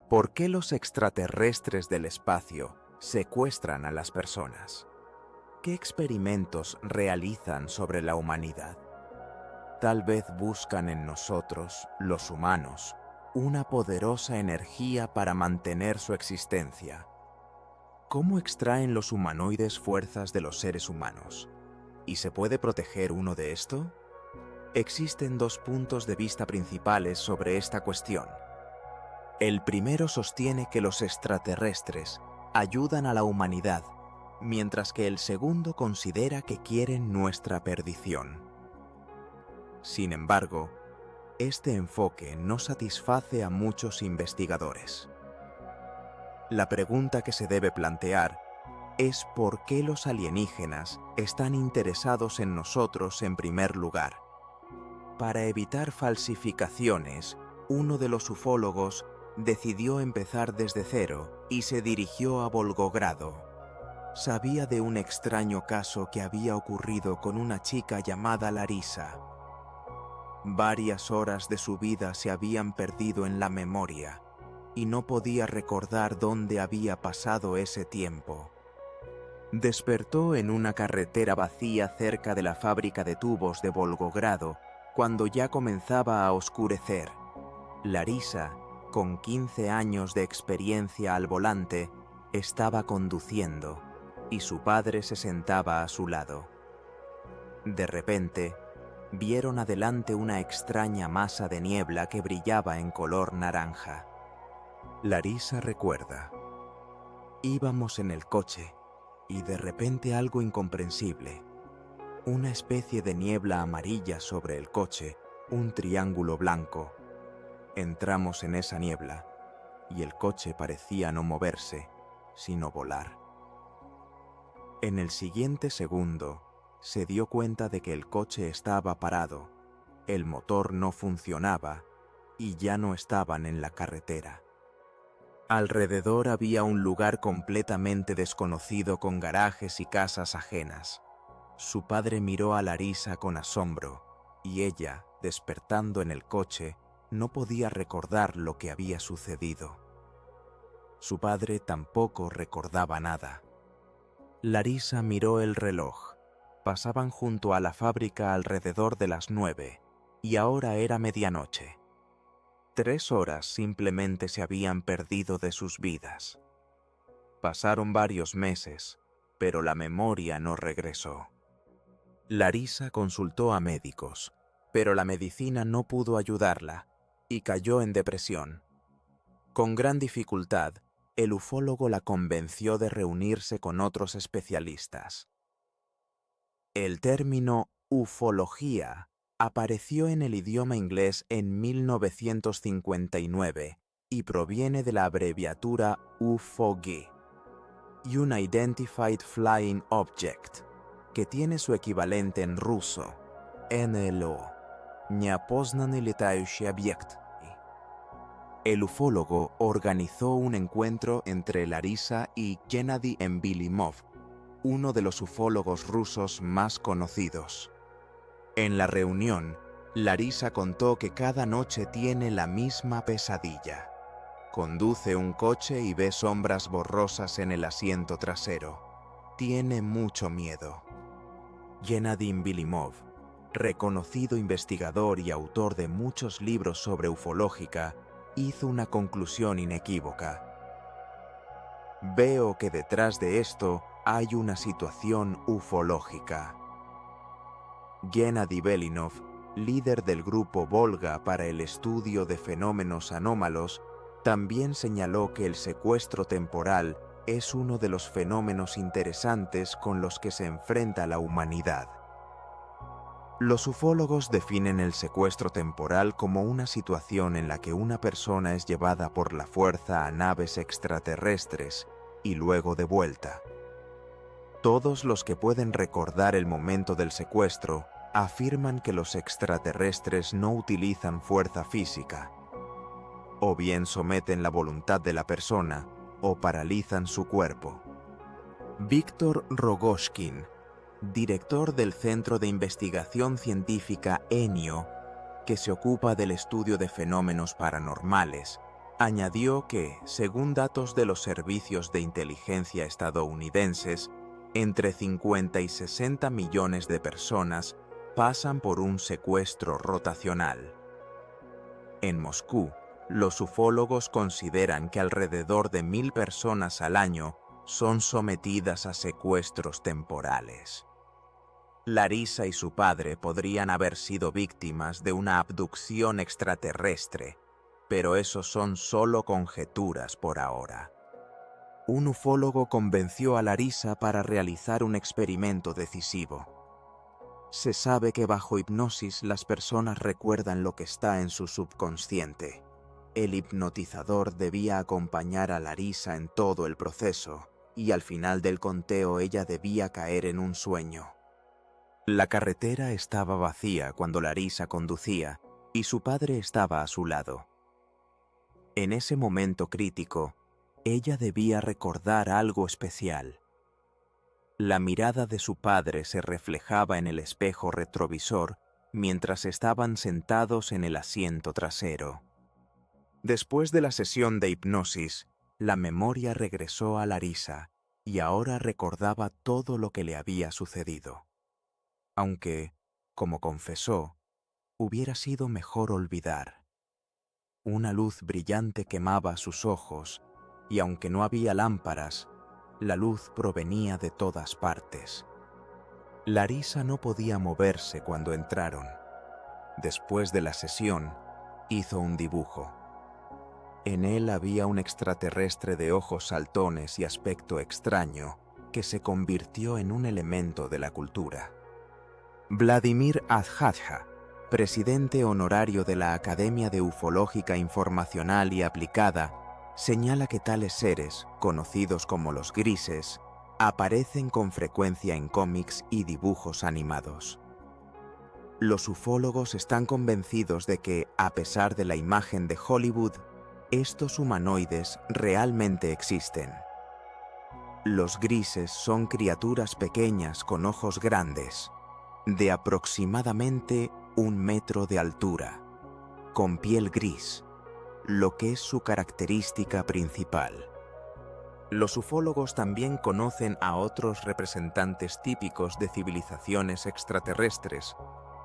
¿Por qué los extraterrestres del espacio secuestran a las personas? ¿Qué experimentos realizan sobre la humanidad? Tal vez buscan en nosotros, los humanos, una poderosa energía para mantener su existencia. ¿Cómo extraen los humanoides fuerzas de los seres humanos? ¿Y se puede proteger uno de esto? Existen dos puntos de vista principales sobre esta cuestión. El primero sostiene que los extraterrestres ayudan a la humanidad, mientras que el segundo considera que quieren nuestra perdición. Sin embargo, este enfoque no satisface a muchos investigadores. La pregunta que se debe plantear es por qué los alienígenas están interesados en nosotros en primer lugar. Para evitar falsificaciones, uno de los ufólogos decidió empezar desde cero y se dirigió a Volgogrado. Sabía de un extraño caso que había ocurrido con una chica llamada Larisa. Varias horas de su vida se habían perdido en la memoria y no podía recordar dónde había pasado ese tiempo. Despertó en una carretera vacía cerca de la fábrica de tubos de Volgogrado cuando ya comenzaba a oscurecer. Larisa, con 15 años de experiencia al volante, estaba conduciendo y su padre se sentaba a su lado. De repente, vieron adelante una extraña masa de niebla que brillaba en color naranja. Larisa recuerda: íbamos en el coche y de repente algo incomprensible. Una especie de niebla amarilla sobre el coche, un triángulo blanco. Entramos en esa niebla y el coche parecía no moverse, sino volar. En el siguiente segundo, se dio cuenta de que el coche estaba parado, el motor no funcionaba y ya no estaban en la carretera. Alrededor había un lugar completamente desconocido con garajes y casas ajenas. Su padre miró a Larisa con asombro y ella, despertando en el coche, no podía recordar lo que había sucedido. Su padre tampoco recordaba nada. Larisa miró el reloj. Pasaban junto a la fábrica alrededor de las 9 y ahora era medianoche. 3 horas simplemente se habían perdido de sus vidas. Pasaron varios meses, pero la memoria no regresó. Larisa consultó a médicos, pero la medicina no pudo ayudarla y cayó en depresión. Con gran dificultad, el ufólogo la convenció de reunirse con otros especialistas. El término ufología apareció en el idioma inglés en 1959 y proviene de la abreviatura UFOG, Unidentified Flying Object, que tiene su equivalente en ruso, NLO, Неопознанный летающий объект. El ufólogo organizó un encuentro entre Larisa y Gennady Embilimov, uno de los ufólogos rusos más conocidos. En la reunión, Larisa contó que cada noche tiene la misma pesadilla. Conduce un coche y ve sombras borrosas en el asiento trasero. Tiene mucho miedo. Gennady Embilimov, reconocido investigador y autor de muchos libros sobre ufológica, hizo una conclusión inequívoca. Veo que detrás de esto hay una situación ufológica. Gennady Belinov, líder del grupo Volga para el estudio de fenómenos anómalos, también señaló que el secuestro temporal es uno de los fenómenos interesantes con los que se enfrenta la humanidad. Los ufólogos definen el secuestro temporal como una situación en la que una persona es llevada por la fuerza a naves extraterrestres y luego de vuelta. Todos los que pueden recordar el momento del secuestro afirman que los extraterrestres no utilizan fuerza física. O bien someten la voluntad de la persona o paralizan su cuerpo. Víctor Rogoshkin, director del Centro de Investigación Científica ENIO, que se ocupa del estudio de fenómenos paranormales, Añadió que, según datos de los servicios de inteligencia estadounidenses, entre 50 y 60 millones de personas pasan por un secuestro rotacional. En Moscú, los ufólogos consideran que alrededor de 1000 personas al año son sometidas a secuestros temporales. Larisa y su padre podrían haber sido víctimas de una abducción extraterrestre, pero eso son solo conjeturas por ahora. Un ufólogo convenció a Larisa para realizar un experimento decisivo. Se sabe que bajo hipnosis las personas recuerdan lo que está en su subconsciente. El hipnotizador debía acompañar a Larisa en todo el proceso, y al final del conteo ella debía caer en un sueño. La carretera estaba vacía cuando Larisa conducía, y su padre estaba a su lado. En ese momento crítico, ella debía recordar algo especial. La mirada de su padre se reflejaba en el espejo retrovisor mientras estaban sentados en el asiento trasero. Después de la sesión de hipnosis, la memoria regresó a Larisa y ahora recordaba todo lo que le había sucedido. Aunque, como confesó, hubiera sido mejor olvidar. Una luz brillante quemaba sus ojos, y aunque no había lámparas, la luz provenía de todas partes. Larisa no podía moverse cuando entraron. Después de la sesión, hizo un dibujo. En él había un extraterrestre de ojos saltones y aspecto extraño que se convirtió en un elemento de la cultura. Vladimir Azhadja, presidente honorario de la Academia de Ufológica Informacional y Aplicada, señala que tales seres, conocidos como los grises, aparecen con frecuencia en cómics y dibujos animados. Los ufólogos están convencidos de que, a pesar de la imagen de Hollywood, estos humanoides realmente existen. Los grises son criaturas pequeñas con ojos grandes, de aproximadamente 1 metro de altura, con piel gris, lo que es su característica principal. Los ufólogos también conocen a otros representantes típicos de civilizaciones extraterrestres,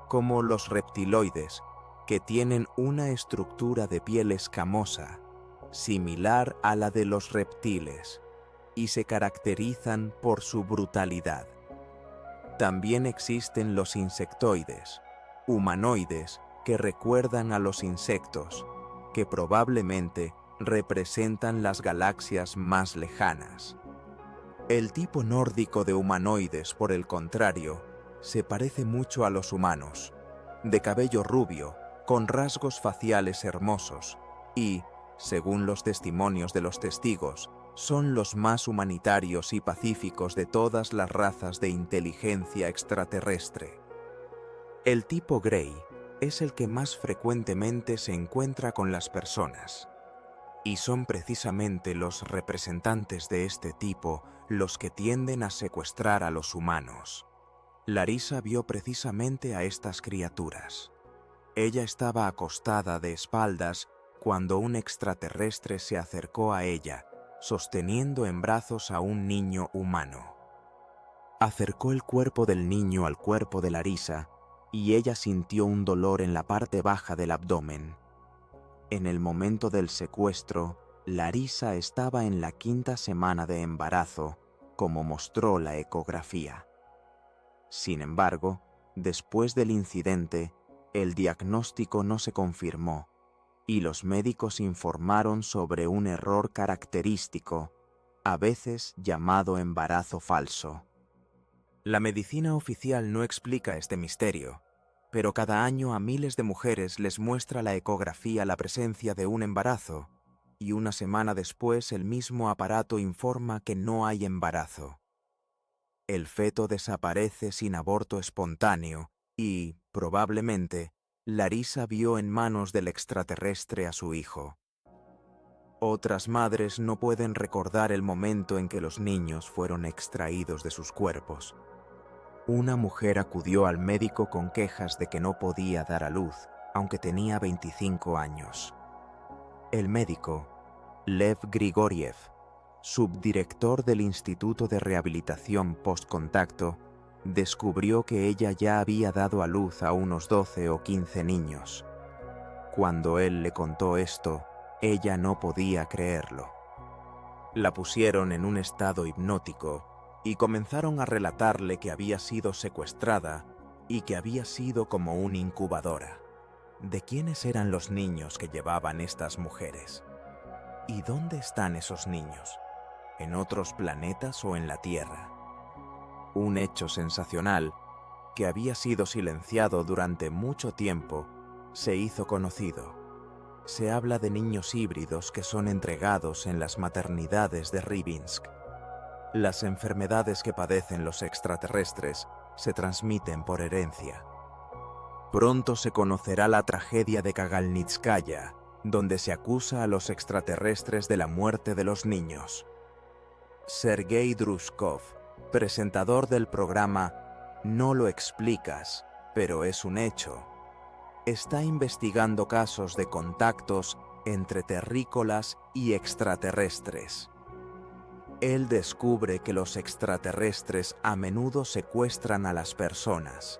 como los reptiloides, que tienen una estructura de piel escamosa, similar a la de los reptiles, y se caracterizan por su brutalidad. También existen los insectoides, humanoides que recuerdan a los insectos, que probablemente representan las galaxias más lejanas. El tipo nórdico de humanoides, por el contrario, se parece mucho a los humanos, de cabello rubio, con rasgos faciales hermosos, y, según los testimonios de los testigos, son los más humanitarios y pacíficos de todas las razas de inteligencia extraterrestre. El tipo Grey es el que más frecuentemente se encuentra con las personas, y son precisamente los representantes de este tipo los que tienden a secuestrar a los humanos. Larisa vio precisamente a estas criaturas. Ella estaba acostada de espaldas cuando un extraterrestre se acercó a ella, sosteniendo en brazos a un niño humano. Acercó el cuerpo del niño al cuerpo de Larisa y ella sintió un dolor en la parte baja del abdomen. En el momento del secuestro, Larisa estaba en la 5ª semana de embarazo, como mostró la ecografía. Sin embargo, después del incidente, el diagnóstico no se confirmó y los médicos informaron sobre un error característico, a veces llamado embarazo falso. La medicina oficial no explica este misterio, pero cada año a miles de mujeres les muestra la ecografía la presencia de un embarazo, y una semana después el mismo aparato informa que no hay embarazo. El feto desaparece sin aborto espontáneo y, probablemente, Larisa vio en manos del extraterrestre a su hijo. Otras madres no pueden recordar el momento en que los niños fueron extraídos de sus cuerpos. Una mujer acudió al médico con quejas de que no podía dar a luz, aunque tenía 25 años. El médico, Lev Grigoriev, subdirector del Instituto de Rehabilitación Postcontacto, descubrió que ella ya había dado a luz a unos 12 o 15 niños. Cuando él le contó esto, ella no podía creerlo. La pusieron en un estado hipnótico y comenzaron a relatarle que había sido secuestrada y que había sido como una incubadora. ¿De quiénes eran los niños que llevaban estas mujeres? ¿Y dónde están esos niños? ¿En otros planetas o en la Tierra? Un hecho sensacional, que había sido silenciado durante mucho tiempo, se hizo conocido. Se habla de niños híbridos que son entregados en las maternidades de Rybinsk. Las enfermedades que padecen los extraterrestres se transmiten por herencia. Pronto se conocerá la tragedia de Kagalnitskaya, donde se acusa a los extraterrestres de la muerte de los niños. Sergei Drushkov, presentador del programa No lo explicas, pero es un hecho, está investigando casos de contactos entre terrícolas y extraterrestres. Él descubre que los extraterrestres a menudo secuestran a las personas,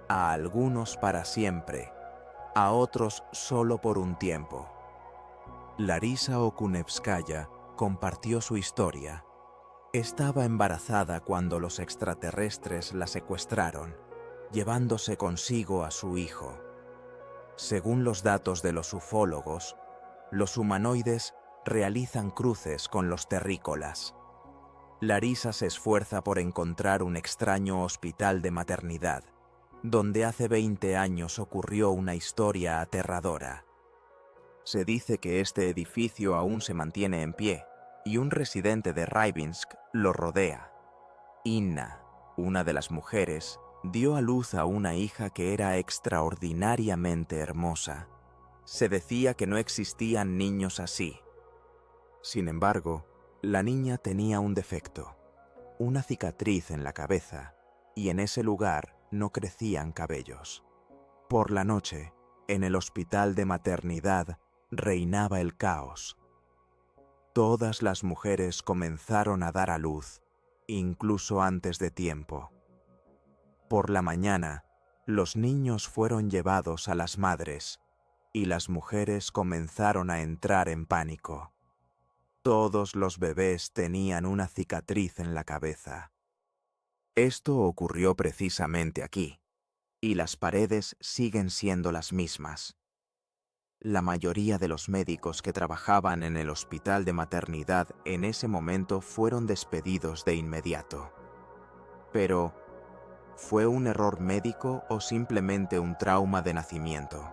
a algunos para siempre, a otros solo por un tiempo. Larisa Okunevskaya compartió su historia. Estaba embarazada cuando los extraterrestres la secuestraron, llevándose consigo a su hijo. Según los datos de los ufólogos, los humanoides realizan cruces con los terrícolas. Larisa se esfuerza por encontrar un extraño hospital de maternidad, donde hace 20 años ocurrió una historia aterradora. Se dice que este edificio aún se mantiene en pie, y un residente de Rybinsk lo rodea. Inna, una de las mujeres, dio a luz a una hija que era extraordinariamente hermosa. Se decía que no existían niños así. Sin embargo, la niña tenía un defecto, una cicatriz en la cabeza, y en ese lugar no crecían cabellos. Por la noche, en el hospital de maternidad, reinaba el caos. Todas las mujeres comenzaron a dar a luz, incluso antes de tiempo. Por la mañana, los niños fueron llevados a las madres y las mujeres comenzaron a entrar en pánico. Todos los bebés tenían una cicatriz en la cabeza. Esto ocurrió precisamente aquí, y las paredes siguen siendo las mismas. La mayoría de los médicos que trabajaban en el hospital de maternidad en ese momento fueron despedidos de inmediato. Pero, ¿fue un error médico o simplemente un trauma de nacimiento?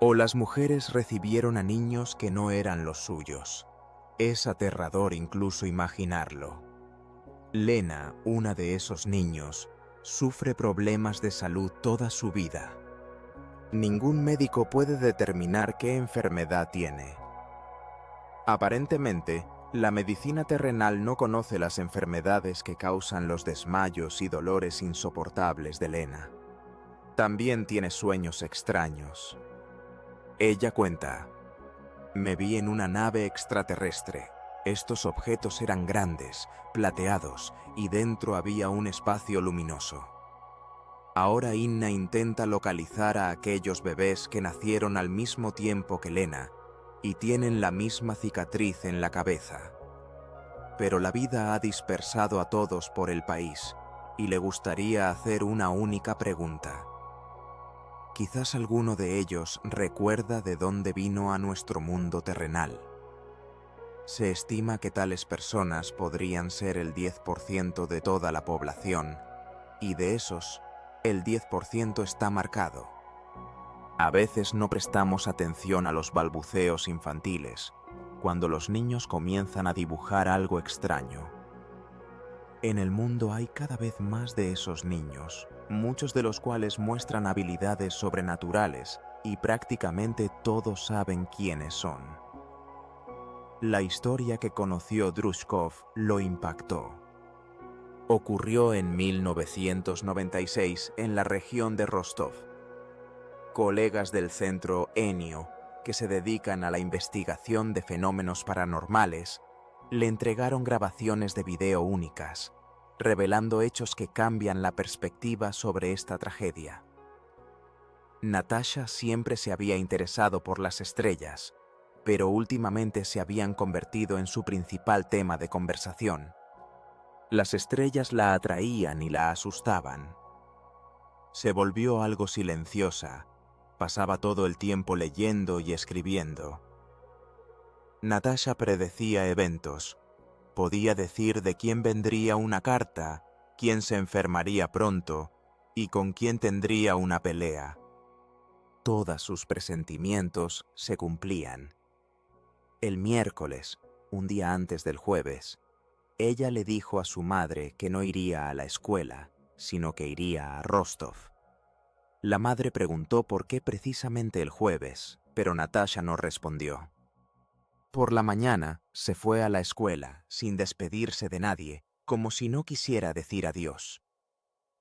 ¿O las mujeres recibieron a niños que no eran los suyos? Es aterrador incluso imaginarlo. Lena, una de esos niños, sufre problemas de salud toda su vida. Ningún médico puede determinar qué enfermedad tiene. Aparentemente, la medicina terrenal no conoce las enfermedades que causan los desmayos y dolores insoportables de Lena. También tiene sueños extraños. Ella cuenta: me vi en una nave extraterrestre. Estos objetos eran grandes, plateados, y dentro había un espacio luminoso. Ahora Inna intenta localizar a aquellos bebés que nacieron al mismo tiempo que Lena y tienen la misma cicatriz en la cabeza. Pero la vida ha dispersado a todos por el país y le gustaría hacer una única pregunta. Quizás alguno de ellos recuerda de dónde vino a nuestro mundo terrenal. Se estima que tales personas podrían ser el 10% de toda la población, y de esos, el 10% está marcado. A veces no prestamos atención a los balbuceos infantiles, cuando los niños comienzan a dibujar algo extraño. En el mundo hay cada vez más de esos niños, muchos de los cuales muestran habilidades sobrenaturales y prácticamente todos saben quiénes son. La historia que conoció Drushkov lo impactó. Ocurrió en 1996 en la región de Rostov. Colegas del centro Enio que se dedican a la investigación de fenómenos paranormales, le entregaron grabaciones de video únicas, revelando hechos que cambian la perspectiva sobre esta tragedia. Natasha siempre se había interesado por las estrellas, pero últimamente se habían convertido en su principal tema de conversación. Las estrellas la atraían y la asustaban. Se volvió algo silenciosa, pasaba todo el tiempo leyendo y escribiendo. Natasha predecía eventos, podía decir de quién vendría una carta, quién se enfermaría pronto y con quién tendría una pelea. Todos sus presentimientos se cumplían. El miércoles, un día antes del jueves, ella le dijo a su madre que no iría a la escuela, sino que iría a Rostov. La madre preguntó por qué precisamente el jueves, pero Natasha no respondió. Por la mañana se fue a la escuela sin despedirse de nadie, como si no quisiera decir adiós.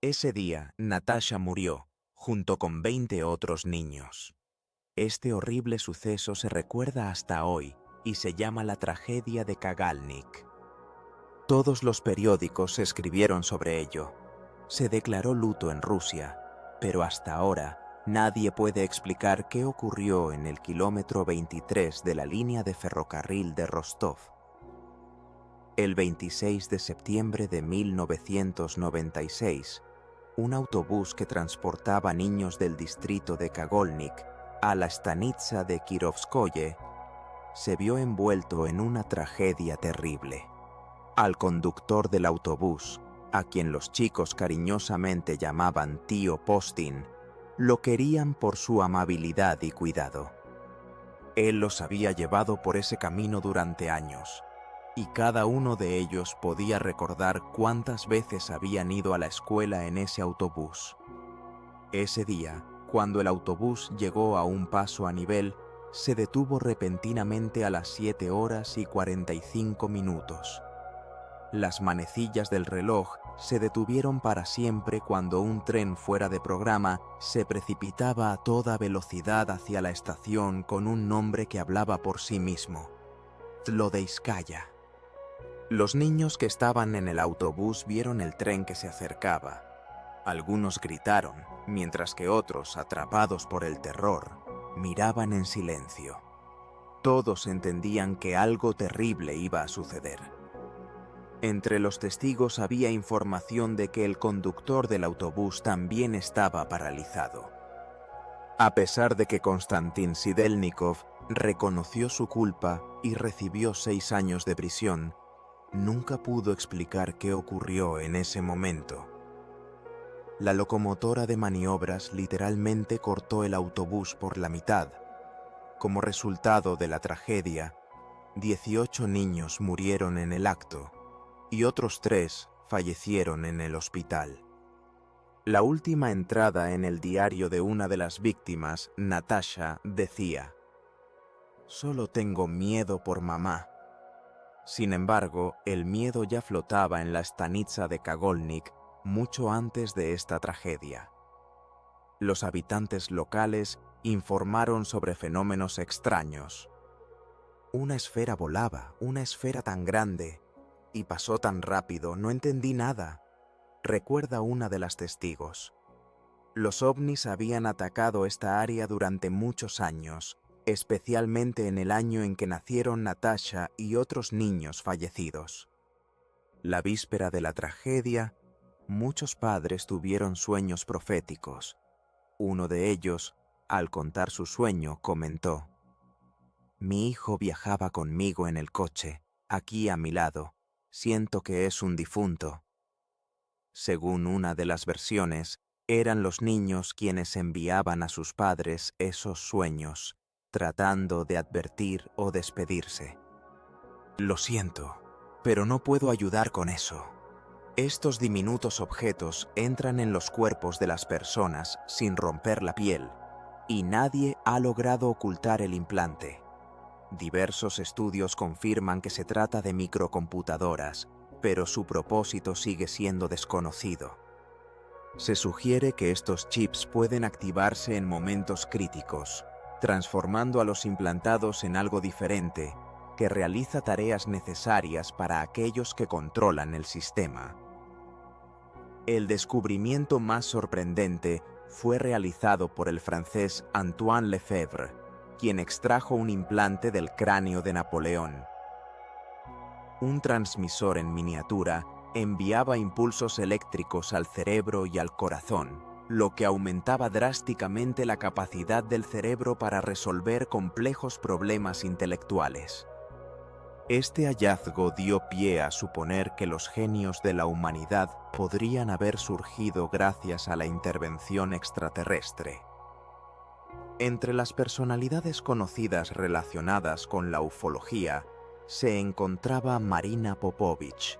Ese día, Natasha murió, junto con 20 otros niños. Este horrible suceso se recuerda hasta hoy y se llama la tragedia de Kagalnik. Todos los periódicos escribieron sobre ello. Se declaró luto en Rusia, pero hasta ahora nadie puede explicar qué ocurrió en el kilómetro 23 de la línea de ferrocarril de Rostov. El 26 de septiembre de 1996, un autobús que transportaba niños del distrito de Kagolnik a la stanitsa de Kirovskoye se vio envuelto en una tragedia terrible. Al conductor del autobús, a quien los chicos cariñosamente llamaban Tío Postin, lo querían por su amabilidad y cuidado. Él los había llevado por ese camino durante años, y cada uno de ellos podía recordar cuántas veces habían ido a la escuela en ese autobús. Ese día, cuando el autobús llegó a un paso a nivel, se detuvo repentinamente a las 7:45. Las manecillas del reloj se detuvieron para siempre cuando un tren fuera de programa se precipitaba a toda velocidad hacia la estación con un nombre que hablaba por sí mismo: Tlodeiskaya. Los niños que estaban en el autobús vieron el tren que se acercaba. Algunos gritaron, mientras que otros, atrapados por el terror, miraban en silencio. Todos entendían que algo terrible iba a suceder. Entre los testigos había información de que el conductor del autobús también estaba paralizado. A pesar de que Konstantin Sidelnikov reconoció su culpa y recibió 6 años de prisión, nunca pudo explicar qué ocurrió en ese momento. La locomotora de maniobras literalmente cortó el autobús por la mitad. Como resultado de la tragedia, 18 niños murieron en el acto y otros 3 fallecieron en el hospital. La última entrada en el diario de una de las víctimas, Natasha, decía: «Solo tengo miedo por mamá». Sin embargo, el miedo ya flotaba en la stanitsa de Kagolnik mucho antes de esta tragedia. Los habitantes locales informaron sobre fenómenos extraños. Una esfera volaba, una esfera tan grande, y pasó tan rápido, no entendí nada, recuerda una de las testigos. Los ovnis habían atacado esta área durante muchos años, especialmente en el año en que nacieron Natasha y otros niños fallecidos. La víspera de la tragedia, muchos padres tuvieron sueños proféticos. Uno de ellos, al contar su sueño, comentó: «Mi hijo viajaba conmigo en el coche, aquí a mi lado. Siento que es un difunto». Según una de las versiones, eran los niños quienes enviaban a sus padres esos sueños, tratando de advertir o despedirse. «Lo siento, pero no puedo ayudar con eso. Estos diminutos objetos entran en los cuerpos de las personas sin romper la piel, y nadie ha logrado ocultar el implante. Diversos estudios confirman que se trata de microcomputadoras, pero su propósito sigue siendo desconocido. Se sugiere que estos chips pueden activarse en momentos críticos, transformando a los implantados en algo diferente que realiza tareas necesarias para aquellos que controlan el sistema. El descubrimiento más sorprendente fue realizado por el francés Antoine Lefebvre, quien extrajo un implante del cráneo de Napoleón. Un transmisor en miniatura enviaba impulsos eléctricos al cerebro y al corazón, lo que aumentaba drásticamente la capacidad del cerebro para resolver complejos problemas intelectuales. Este hallazgo dio pie a suponer que los genios de la humanidad podrían haber surgido gracias a la intervención extraterrestre. Entre las personalidades conocidas relacionadas con la ufología se encontraba Marina Popovich,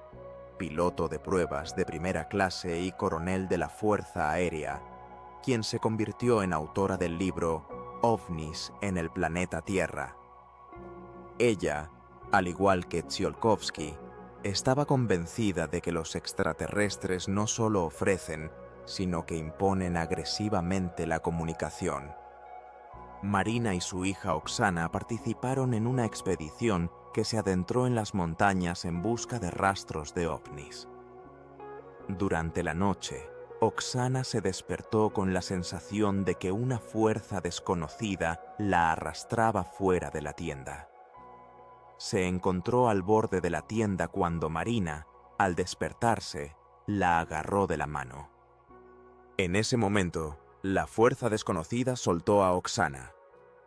piloto de pruebas de primera clase y coronel de la Fuerza Aérea, quien se convirtió en autora del libro OVNIs en el planeta Tierra. Ella, al igual que Tsiolkovsky, estaba convencida de que los extraterrestres no solo ofrecen, sino que imponen agresivamente la comunicación. Marina y su hija Oksana participaron en una expedición que se adentró en las montañas en busca de rastros de ovnis. Durante la noche, Oksana se despertó con la sensación de que una fuerza desconocida la arrastraba fuera de la tienda. Se encontró al borde de la tienda cuando Marina, al despertarse, la agarró de la mano. En ese momento, la fuerza desconocida soltó a Oksana.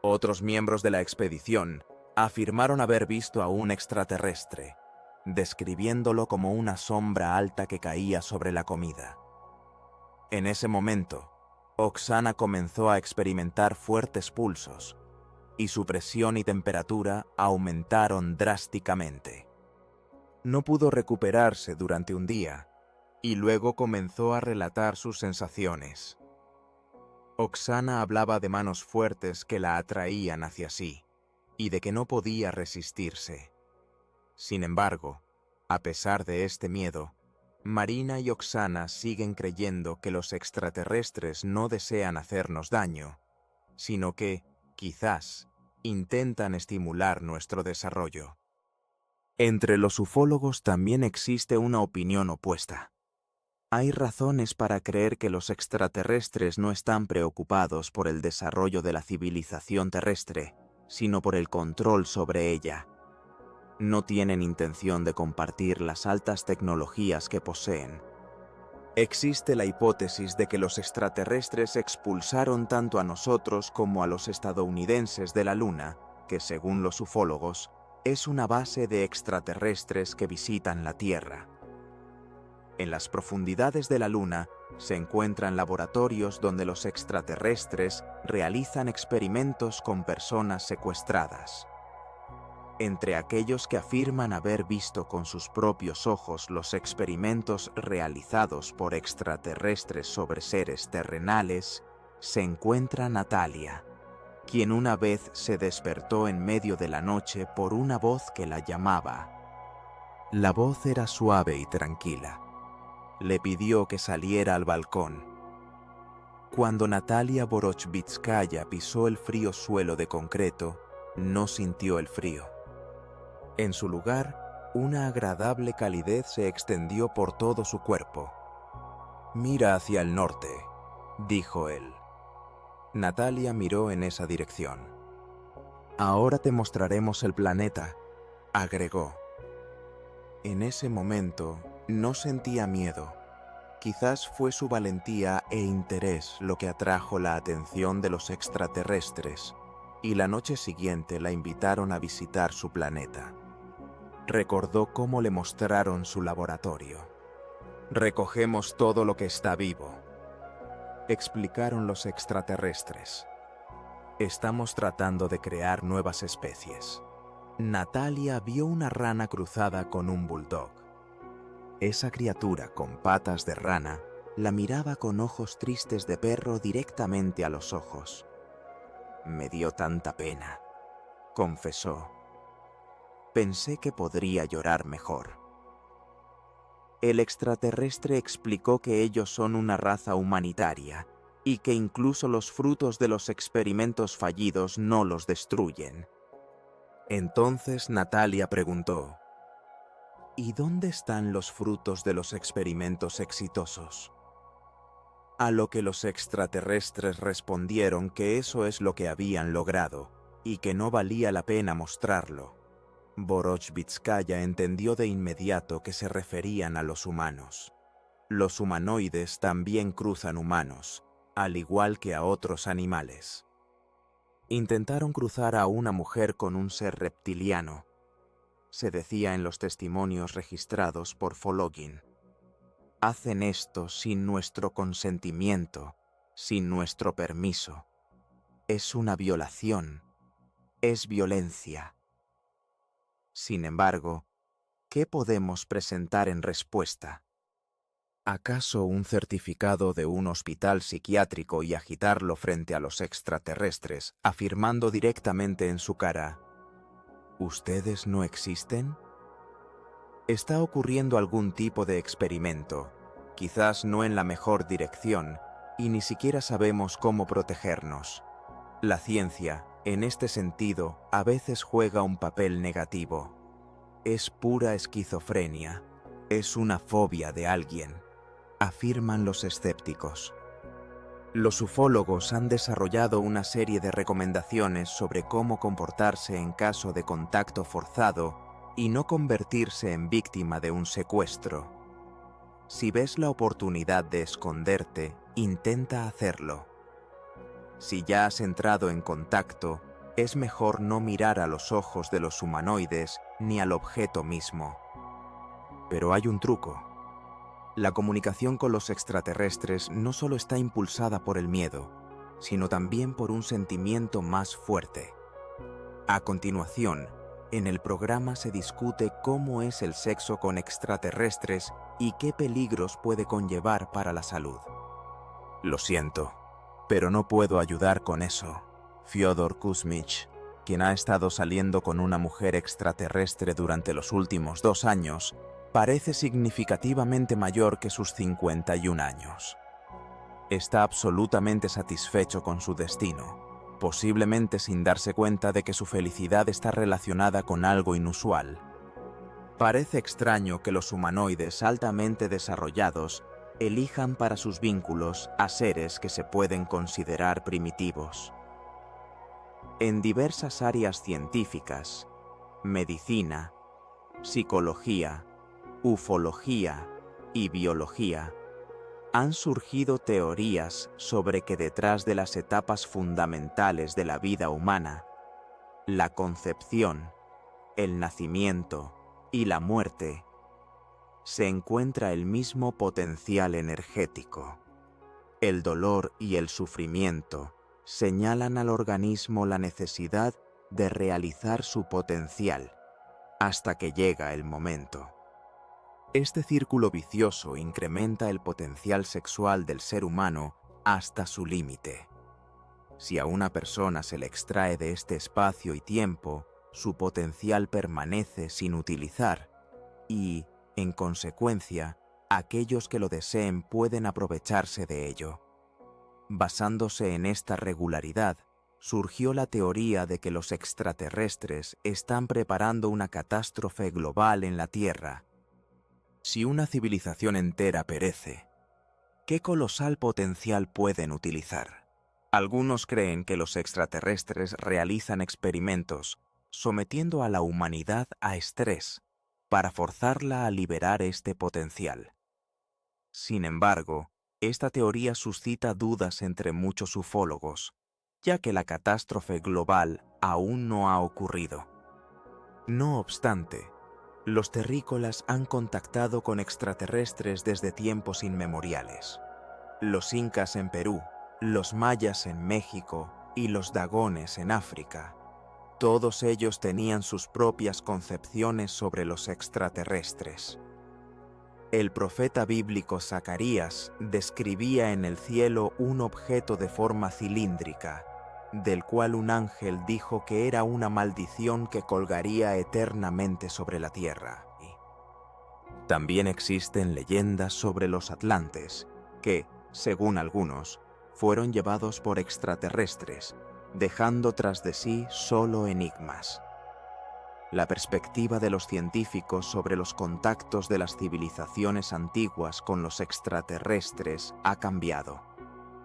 Otros miembros de la expedición afirmaron haber visto a un extraterrestre, describiéndolo como una sombra alta que caía sobre la comida. En ese momento, Oksana comenzó a experimentar fuertes pulsos, y su presión y temperatura aumentaron drásticamente. No pudo recuperarse durante un día, y luego comenzó a relatar sus sensaciones. Oksana hablaba de manos fuertes que la atraían hacia sí, y de que no podía resistirse. Sin embargo, a pesar de este miedo, Marina y Oksana siguen creyendo que los extraterrestres no desean hacernos daño, sino que, quizás, intentan estimular nuestro desarrollo. Entre los ufólogos también existe una opinión opuesta. Hay razones para creer que los extraterrestres no están preocupados por el desarrollo de la civilización terrestre, sino por el control sobre ella. No tienen intención de compartir las altas tecnologías que poseen. Existe la hipótesis de que los extraterrestres expulsaron tanto a nosotros como a los estadounidenses de la Luna, que según los ufólogos, es una base de extraterrestres que visitan la Tierra. En las profundidades de la Luna se encuentran laboratorios donde los extraterrestres realizan experimentos con personas secuestradas. Entre aquellos que afirman haber visto con sus propios ojos los experimentos realizados por extraterrestres sobre seres terrenales, se encuentra Natalia, quien una vez se despertó en medio de la noche por una voz que la llamaba. La voz era suave y tranquila. Le pidió que saliera al balcón. Cuando Natalia Vorochvitskaya pisó el frío suelo de concreto, no sintió el frío. En su lugar, una agradable calidez se extendió por todo su cuerpo. «Mira hacia el norte», dijo él. Natalia miró en esa dirección. «Ahora te mostraremos el planeta», agregó. En ese momento, no sentía miedo. Quizás fue su valentía e interés lo que atrajo la atención de los extraterrestres, y la noche siguiente la invitaron a visitar su planeta. Recordó cómo le mostraron su laboratorio. «Recogemos todo lo que está vivo», explicaron los extraterrestres. «Estamos tratando de crear nuevas especies». Natalia vio una rana cruzada con un bulldog. Esa criatura con patas de rana la miraba con ojos tristes de perro directamente a los ojos. «Me dio tanta pena», confesó. «Pensé que podría llorar mejor». El extraterrestre explicó que ellos son una raza humanitaria y que incluso los frutos de los experimentos fallidos no los destruyen. Entonces Natalia preguntó: ¿y dónde están los frutos de los experimentos exitosos? A lo que los extraterrestres respondieron que eso es lo que habían logrado y que no valía la pena mostrarlo. Vorochvitskaya entendió de inmediato que se referían a los humanos. Los humanoides también cruzan humanos, al igual que a otros animales. Intentaron cruzar a una mujer con un ser reptiliano. Se decía en los testimonios registrados por Fologin. Hacen esto sin nuestro consentimiento, sin nuestro permiso. Es una violación, es violencia. Sin embargo, ¿qué podemos presentar en respuesta? ¿Acaso un certificado de un hospital psiquiátrico y agitarlo frente a los extraterrestres, afirmando directamente en su cara: ¿ustedes no existen? Está ocurriendo algún tipo de experimento, quizás no en la mejor dirección, y ni siquiera sabemos cómo protegernos. La ciencia, en este sentido, a veces juega un papel negativo. Es pura esquizofrenia, es una fobia de alguien, afirman los escépticos. Los ufólogos han desarrollado una serie de recomendaciones sobre cómo comportarse en caso de contacto forzado y no convertirse en víctima de un secuestro. Si ves la oportunidad de esconderte, intenta hacerlo. Si ya has entrado en contacto, es mejor no mirar a los ojos de los humanoides ni al objeto mismo. Pero hay un truco. La comunicación con los extraterrestres no solo está impulsada por el miedo, sino también por un sentimiento más fuerte. A continuación, en el programa se discute cómo es el sexo con extraterrestres y qué peligros puede conllevar para la salud. Lo siento, pero no puedo ayudar con eso. Fyodor Kuzmich, quien ha estado saliendo con una mujer extraterrestre durante los últimos 2 años, parece significativamente mayor que sus 51 años. Está absolutamente satisfecho con su destino, posiblemente sin darse cuenta de que su felicidad está relacionada con algo inusual. Parece extraño que los humanoides altamente desarrollados elijan para sus vínculos a seres que se pueden considerar primitivos. En diversas áreas científicas, medicina, psicología, ufología y biología, han surgido teorías sobre que detrás de las etapas fundamentales de la vida humana, la concepción, el nacimiento y la muerte, se encuentra el mismo potencial energético. El dolor y el sufrimiento señalan al organismo la necesidad de realizar su potencial hasta que llega el momento. Este círculo vicioso incrementa el potencial sexual del ser humano hasta su límite. Si a una persona se le extrae de este espacio y tiempo, su potencial permanece sin utilizar y, en consecuencia, aquellos que lo deseen pueden aprovecharse de ello. Basándose en esta regularidad, surgió la teoría de que los extraterrestres están preparando una catástrofe global en la Tierra. Si una civilización entera perece, ¿qué colosal potencial pueden utilizar? Algunos creen que los extraterrestres realizan experimentos sometiendo a la humanidad a estrés para forzarla a liberar este potencial. Sin embargo, esta teoría suscita dudas entre muchos ufólogos, ya que la catástrofe global aún no ha ocurrido. No obstante, los terrícolas han contactado con extraterrestres desde tiempos inmemoriales. Los incas en Perú, los mayas en México y los dagones en África. Todos ellos tenían sus propias concepciones sobre los extraterrestres. El profeta bíblico Zacarías describía en el cielo un objeto de forma cilíndrica, del cual un ángel dijo que era una maldición que colgaría eternamente sobre la tierra. También existen leyendas sobre los atlantes, que, según algunos, fueron llevados por extraterrestres, dejando tras de sí solo enigmas. La perspectiva de los científicos sobre los contactos de las civilizaciones antiguas con los extraterrestres ha cambiado.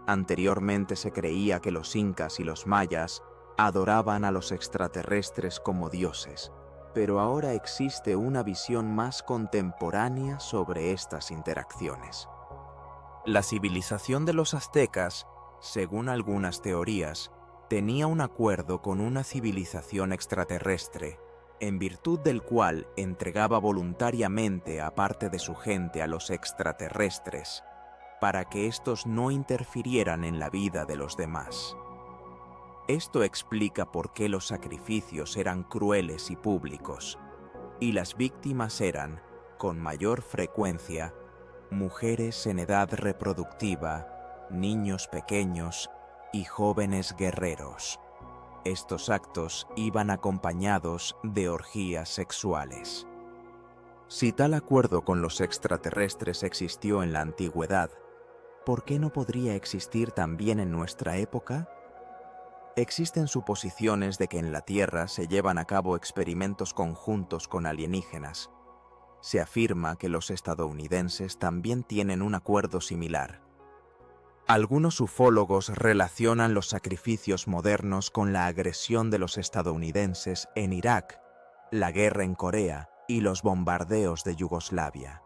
Anteriormente se creía que los incas y los mayas adoraban a los extraterrestres como dioses, pero ahora existe una visión más contemporánea sobre estas interacciones. La civilización de los aztecas, según algunas teorías, tenía un acuerdo con una civilización extraterrestre, en virtud del cual entregaba voluntariamente a parte de su gente a los extraterrestres, para que éstos no interfirieran en la vida de los demás. Esto explica por qué los sacrificios eran crueles y públicos, y las víctimas eran, con mayor frecuencia, mujeres en edad reproductiva, niños pequeños y jóvenes guerreros. Estos actos iban acompañados de orgías sexuales. Si tal acuerdo con los extraterrestres existió en la antigüedad, ¿por qué no podría existir también en nuestra época? Existen suposiciones de que en la Tierra se llevan a cabo experimentos conjuntos con alienígenas. Se afirma que los estadounidenses también tienen un acuerdo similar. Algunos ufólogos relacionan los sacrificios modernos con la agresión de los estadounidenses en Irak, la guerra en Corea y los bombardeos de Yugoslavia.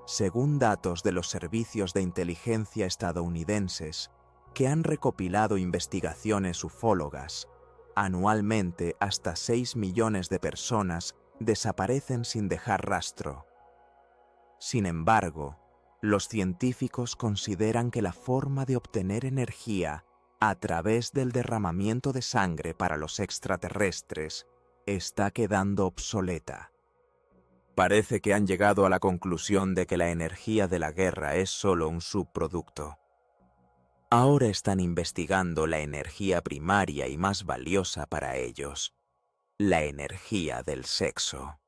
Según datos de los servicios de inteligencia estadounidenses, que han recopilado investigaciones ufólogas, anualmente hasta 6 millones de personas desaparecen sin dejar rastro. Sin embargo, los científicos consideran que la forma de obtener energía a través del derramamiento de sangre para los extraterrestres está quedando obsoleta. Parece que han llegado a la conclusión de que la energía de la guerra es solo un subproducto. Ahora están investigando la energía primaria y más valiosa para ellos, la energía del sexo.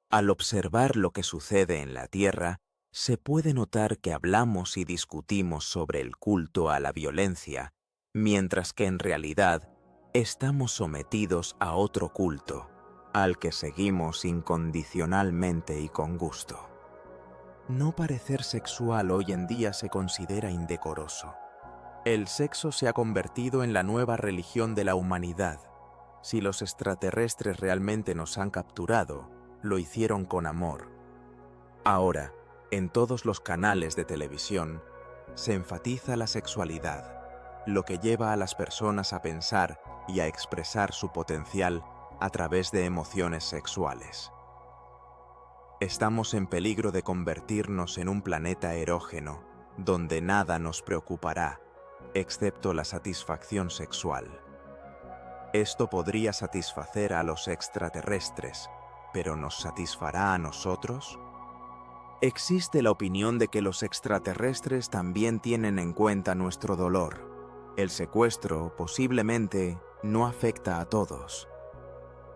Al observar lo que sucede en la Tierra, se puede notar que hablamos y discutimos sobre el culto a la violencia, mientras que en realidad estamos sometidos a otro culto, al que seguimos incondicionalmente y con gusto. No parecer sexual hoy en día se considera indecoroso. El sexo se ha convertido en la nueva religión de la humanidad. Si los extraterrestres realmente nos han capturado, lo hicieron con amor. Ahora, en todos los canales de televisión, se enfatiza la sexualidad, lo que lleva a las personas a pensar y a expresar su potencial a través de emociones sexuales. Estamos en peligro de convertirnos en un planeta erógeno, donde nada nos preocupará, excepto la satisfacción sexual. Esto podría satisfacer a los extraterrestres, pero ¿nos satisfará a nosotros? Existe la opinión de que los extraterrestres también tienen en cuenta nuestro dolor. El secuestro posiblemente no afecta a todos.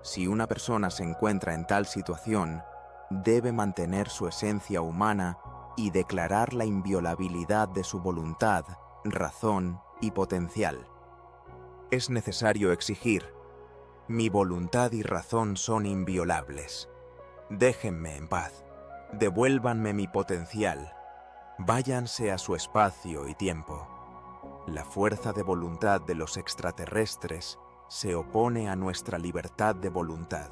Si una persona se encuentra en tal situación, debe mantener su esencia humana y declarar la inviolabilidad de su voluntad, razón y potencial. Es necesario exigir: mi voluntad y razón son inviolables. Déjenme en paz. Devuélvanme mi potencial. Váyanse a su espacio y tiempo. La fuerza de voluntad de los extraterrestres se opone a nuestra libertad de voluntad.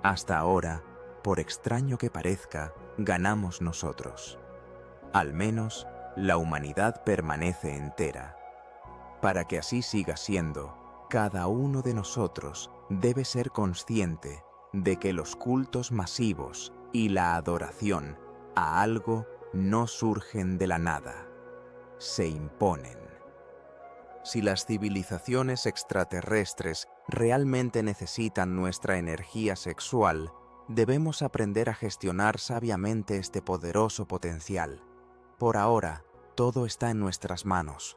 Hasta ahora, por extraño que parezca, ganamos nosotros. Al menos, la humanidad permanece entera. Para que así siga siendo, cada uno de nosotros debe ser consciente de que los cultos masivos y la adoración a algo no surgen de la nada, se imponen. Si las civilizaciones extraterrestres realmente necesitan nuestra energía sexual, debemos aprender a gestionar sabiamente este poderoso potencial. Por ahora, todo está en nuestras manos.